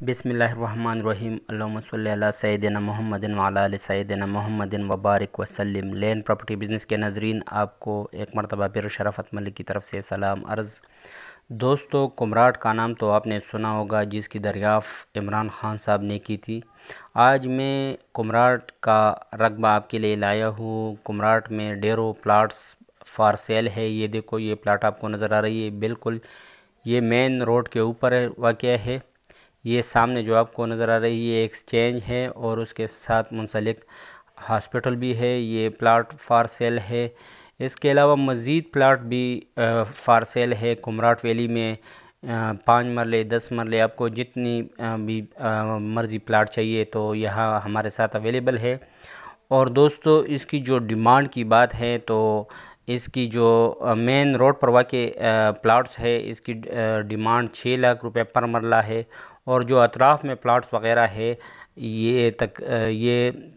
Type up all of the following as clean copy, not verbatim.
بسم اللہ الرحمن الرحیم اللہم صلی علی سیدنا محمد وعلی آل سیدنا محمد وبارک وسلم۔ لینڈ پراپرٹی بزنس کے ناظرین، آپ کو ایک مرتبہ پھر شرفت ملک کی طرف سے سلام عرض۔ دوستو، کمراٹ کا نام تو آپ نے سنا ہوگا، جس کی دریافت عمران خان صاحب نے کی تھی۔ آج میں کمراٹ کا رقبہ آپ کے لیے لایا ہوں۔ کمراٹ میں ڈیرو پلاٹس فار سیل ہے۔ یہ دیکھو، یہ پلاٹ آپ کو نظر آ رہی ہے، بالکل یہ مین روڈ کے اوپر واقع ہے۔ یہ سامنے جو آپ کو نظر آ رہی ہے ایکسچینج ہے، اور اس کے ساتھ منسلک ہاسپٹل بھی ہے۔ یہ پلاٹ فار سیل ہے۔ اس کے علاوہ مزید پلاٹ بھی فار سیل ہے کمراٹ ویلی میں۔ 5 مرلے 10 مرلے، آپ کو جتنی بھی مرضی پلاٹ چاہیے تو یہاں ہمارے ساتھ اویلیبل ہے۔ اور دوستو، اس کی جو ڈیمانڈ کی بات ہے تو اس کی جو مین روڈ پر واقع پلاٹس ہے، اس کی ڈیمانڈ 6 لاکھ روپے پر مرلہ ہے، اور جو اطراف میں پلاٹس وغیرہ ہے یہ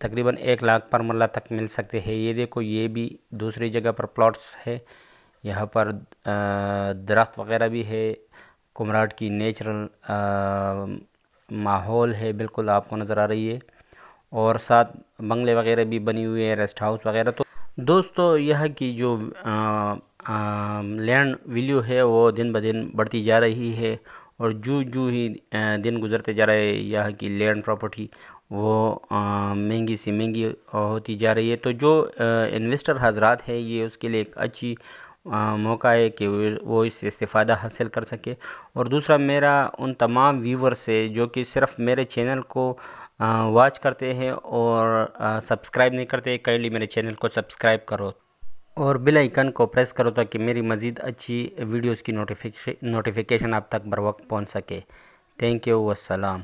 تقریباً 1 لاکھ پر مرلہ تک مل سکتے ہیں۔ یہ دیکھو، یہ بھی دوسری جگہ پر پلاٹس ہے۔ یہاں پر درخت وغیرہ بھی ہے، کمراٹ کی نیچرل ماحول ہے، بالکل آپ کو نظر آ رہی ہے، اور ساتھ بنگلے وغیرہ بھی بنی ہوئی ہے، ریسٹ ہاؤس وغیرہ۔ تو دوستو، یہاں کی جو لینڈ ویلیو ہے وہ دن بدن بڑھتی جا رہی ہے، اور جو ہی دن گزرتے جا رہے ہیں یہاں کی لینڈ پراپرٹی وہ مہنگی سے مہنگی ہوتی جا رہی ہے۔ تو جو انویسٹر حضرات ہے، یہ اس کے لیے ایک اچھی موقع ہے کہ وہ اس سے استفادہ حاصل کر سکے۔ اور دوسرا، میرا ان تمام ویور سے جو کہ صرف میرے چینل کو واچ کرتے ہیں اور سبسکرائب نہیں کرتے، کائنڈلی میرے چینل کو سبسکرائب کرو اور بیل آئیکن کو پریس کرو تاکہ میری مزید اچھی ویڈیوز کی نوٹیفیکیشن آپ تک بر وقت پہنچ سکے۔ تھینک یو، والسلام۔